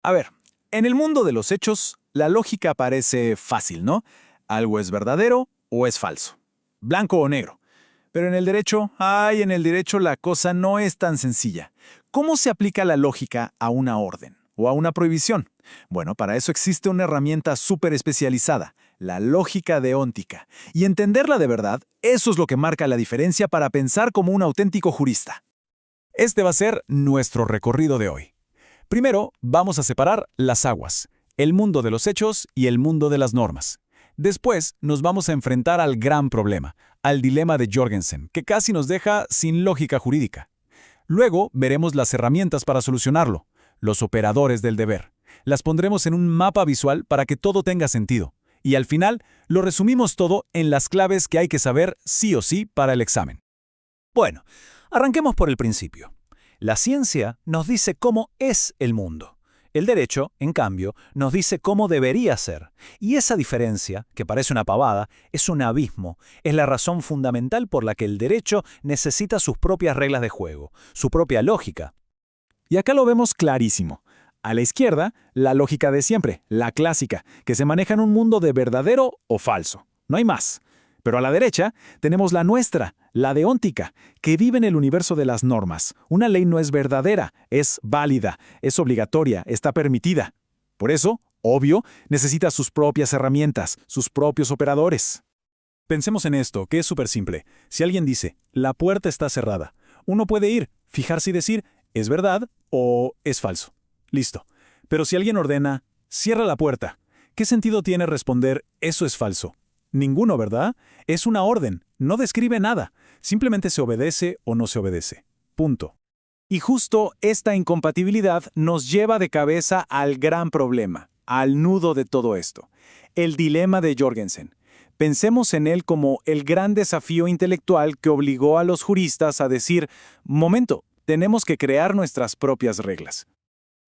A ver, en el mundo de los hechos, la lógica parece fácil, ¿no? Algo es verdadero o es falso. Blanco o negro. Pero en el derecho la cosa no es tan sencilla. ¿Cómo se aplica la lógica a una orden o a una prohibición? Bueno, para eso existe una herramienta súper especializada, la lógica deóntica. Y entenderla de verdad, eso es lo que marca la diferencia para pensar como un auténtico jurista. Este va a ser nuestro recorrido de hoy. Primero, vamos a separar las aguas, el mundo de los hechos y el mundo de las normas. Después, nos vamos a enfrentar al gran problema, al dilema de Jorgensen, que casi nos deja sin lógica jurídica. Luego, veremos las herramientas para solucionarlo, los operadores del deber. Las pondremos en un mapa visual para que todo tenga sentido. Y al final, lo resumimos todo en las claves que hay que saber sí o sí para el examen. Bueno, arranquemos por el principio. La ciencia nos dice cómo es el mundo. El derecho, en cambio, nos dice cómo debería ser. Y esa diferencia, que parece una pavada, es un abismo. Es la razón fundamental por la que el derecho necesita sus propias reglas de juego, su propia lógica. Y acá lo vemos clarísimo. A la izquierda, la lógica de siempre, la clásica, que se maneja en un mundo de verdadero o falso. No hay más. Pero a la derecha tenemos la nuestra, la deóntica, que vive en el universo de las normas. Una ley no es verdadera, es válida, es obligatoria, está permitida. Por eso, obvio, necesita sus propias herramientas, sus propios operadores. Pensemos en esto, que es súper simple. Si alguien dice, la puerta está cerrada, uno puede ir, fijarse y decir, ¿es verdad o es falso? Listo. Pero si alguien ordena, cierra la puerta, ¿qué sentido tiene responder, eso es falso? Ninguno, ¿verdad? Es una orden, no describe nada, simplemente se obedece o no se obedece. Punto. Y justo esta incompatibilidad nos lleva de cabeza al gran problema, al nudo de todo esto, el dilema de Jorgensen. Pensemos en él como el gran desafío intelectual que obligó a los juristas a decir, momento, tenemos que crear nuestras propias reglas.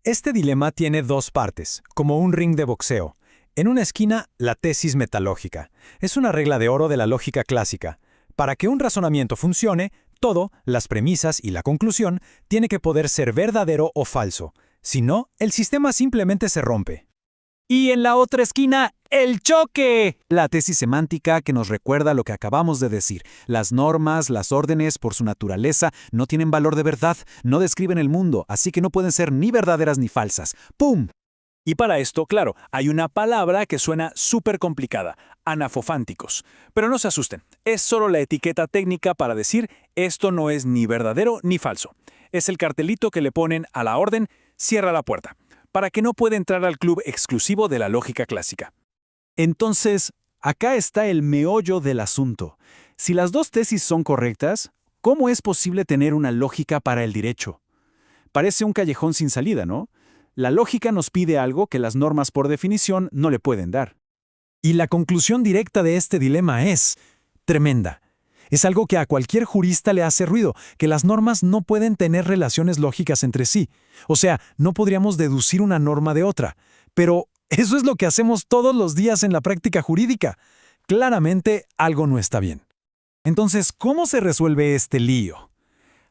Este dilema tiene dos partes, como un ring de boxeo. En una esquina, la tesis metalógica. Es una regla de oro de la lógica clásica. Para que un razonamiento funcione, todo, las premisas y la conclusión, tiene que poder ser verdadero o falso. Si no, el sistema simplemente se rompe. Y en la otra esquina, el choque. La tesis semántica que nos recuerda lo que acabamos de decir. Las normas, las órdenes, por su naturaleza, no tienen valor de verdad, no describen el mundo, así que no pueden ser ni verdaderas ni falsas. ¡Pum! Y para esto, claro, hay una palabra que suena súper complicada, anafofánticos. Pero no se asusten, es solo la etiqueta técnica para decir esto no es ni verdadero ni falso. Es el cartelito que le ponen a la orden, cierra la puerta, para que no pueda entrar al club exclusivo de la lógica clásica. Entonces, acá está el meollo del asunto. Si las dos tesis son correctas, ¿cómo es posible tener una lógica para el derecho? Parece un callejón sin salida, ¿no? La lógica nos pide algo que las normas por definición no le pueden dar. Y la conclusión directa de este dilema es tremenda. Es algo que a cualquier jurista le hace ruido, que las normas no pueden tener relaciones lógicas entre sí. O sea, no podríamos deducir una norma de otra. Pero eso es lo que hacemos todos los días en la práctica jurídica. Claramente algo no está bien. Entonces, ¿cómo se resuelve este lío?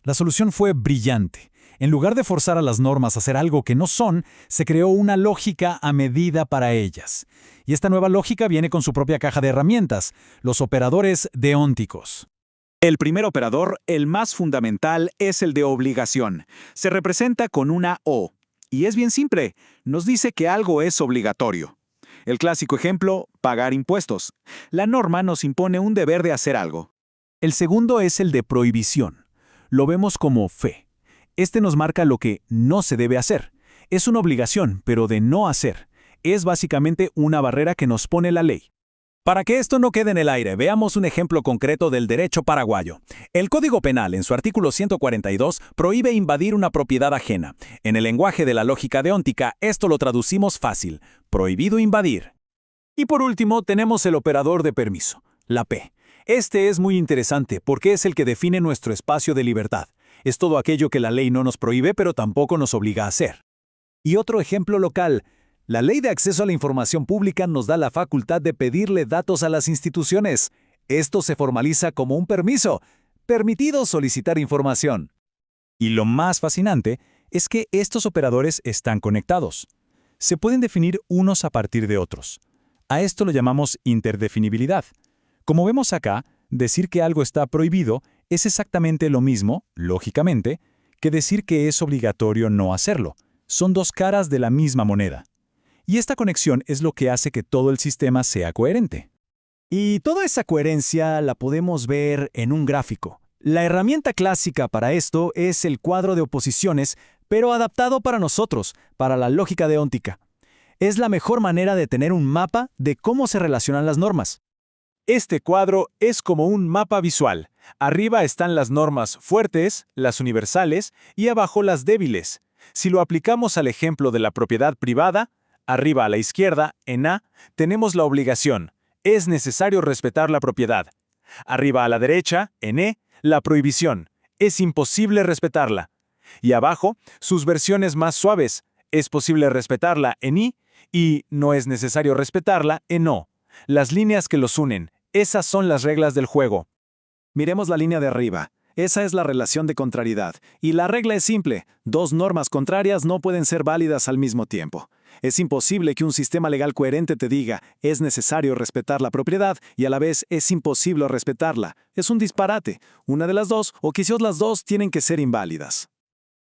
La solución fue brillante. En lugar de forzar a las normas a hacer algo que no son, se creó una lógica a medida para ellas. Y esta nueva lógica viene con su propia caja de herramientas, los operadores deónticos. El primer operador, el más fundamental, es el de obligación. Se representa con una O. Y es bien simple, nos dice que algo es obligatorio. El clásico ejemplo, pagar impuestos. La norma nos impone un deber de hacer algo. El segundo es el de prohibición. Lo vemos como fe. Este nos marca lo que no se debe hacer. Es una obligación, pero de no hacer. Es básicamente una barrera que nos pone la ley. Para que esto no quede en el aire, veamos un ejemplo concreto del derecho paraguayo. El Código Penal, en su artículo 142, prohíbe invadir una propiedad ajena. En el lenguaje de la lógica deóntica, esto lo traducimos fácil. Prohibido invadir. Y por último, tenemos el operador de permiso, la P. Este es muy interesante porque es el que define nuestro espacio de libertad. Es todo aquello que la ley no nos prohíbe, pero tampoco nos obliga a hacer. Y otro ejemplo local. La Ley de Acceso a la Información Pública nos da la facultad de pedirle datos a las instituciones. Esto se formaliza como un permiso. Permitido solicitar información. Y lo más fascinante es que estos operadores están conectados. se pueden definir unos a partir de otros. A esto lo llamamos interdefinibilidad. Como vemos acá, decir que algo está prohibido es exactamente lo mismo, lógicamente, que decir que es obligatorio no hacerlo. Son dos caras de la misma moneda. Y esta conexión es lo que hace que todo el sistema sea coherente. Y toda esa coherencia la podemos ver en un gráfico. La herramienta clásica para esto es el cuadro de oposiciones, pero adaptado para nosotros, para la lógica deóntica. Es la mejor manera de tener un mapa de cómo se relacionan las normas. Este cuadro es como un mapa visual. Arriba están las normas fuertes, las universales, y abajo las débiles. Si lo aplicamos al ejemplo de la propiedad privada, arriba a la izquierda, en A, tenemos la obligación. Es necesario respetar la propiedad. Arriba a la derecha, en E, la prohibición. Es imposible respetarla. Y abajo, sus versiones más suaves. Es posible respetarla en I y no es necesario respetarla en O. Las líneas que los unen, esas son las reglas del juego. Miremos la línea de arriba. Esa es la relación de contrariedad. Y la regla es simple. Dos normas contrarias no pueden ser válidas al mismo tiempo. Es imposible que un sistema legal coherente te diga, es necesario respetar la propiedad y a la vez es imposible respetarla. Es un disparate. Una de las dos o quizás las dos tienen que ser inválidas.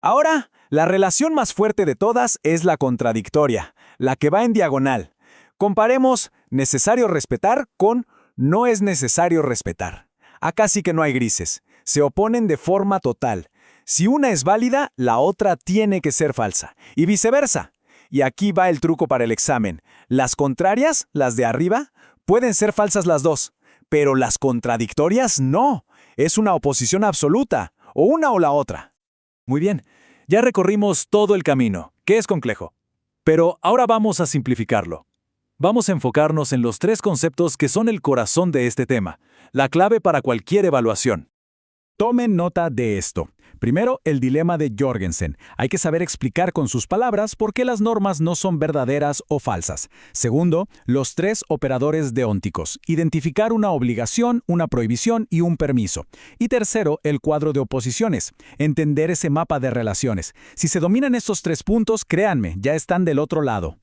Ahora, la relación más fuerte de todas es la contradictoria, la que va en diagonal. Comparemos necesario respetar con no es necesario respetar. Acá sí que no hay grises. Se oponen de forma total. Si una es válida, la otra tiene que ser falsa. Y viceversa. Y aquí va el truco para el examen. Las contrarias, las de arriba, pueden ser falsas las dos. Pero las contradictorias no. Es una oposición absoluta. O una o la otra. Muy bien, ya recorrimos todo el camino, que es complejo. Pero ahora vamos a simplificarlo. Vamos a enfocarnos en los tres conceptos que son el corazón de este tema, la clave para cualquier evaluación. Tomen nota de esto. Primero, el dilema de Jorgensen. Hay que saber explicar con sus palabras por qué las normas no son verdaderas o falsas. Segundo, los tres operadores deónticos. Identificar una obligación, una prohibición y un permiso. Y tercero, el cuadro de oposiciones. Entender ese mapa de relaciones. Si se dominan estos tres puntos, créanme, ya están del otro lado.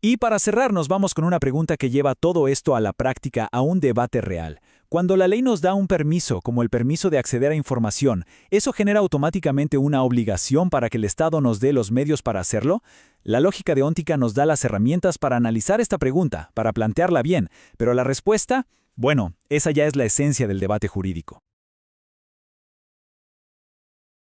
Y para cerrar, nos vamos con una pregunta que lleva todo esto a la práctica, a un debate real. Cuando la ley nos da un permiso, como el permiso de acceder a información, ¿eso genera automáticamente una obligación para que el Estado nos dé los medios para hacerlo? La lógica deóntica nos da las herramientas para analizar esta pregunta, para plantearla bien, pero la respuesta, bueno, esa ya es la esencia del debate jurídico.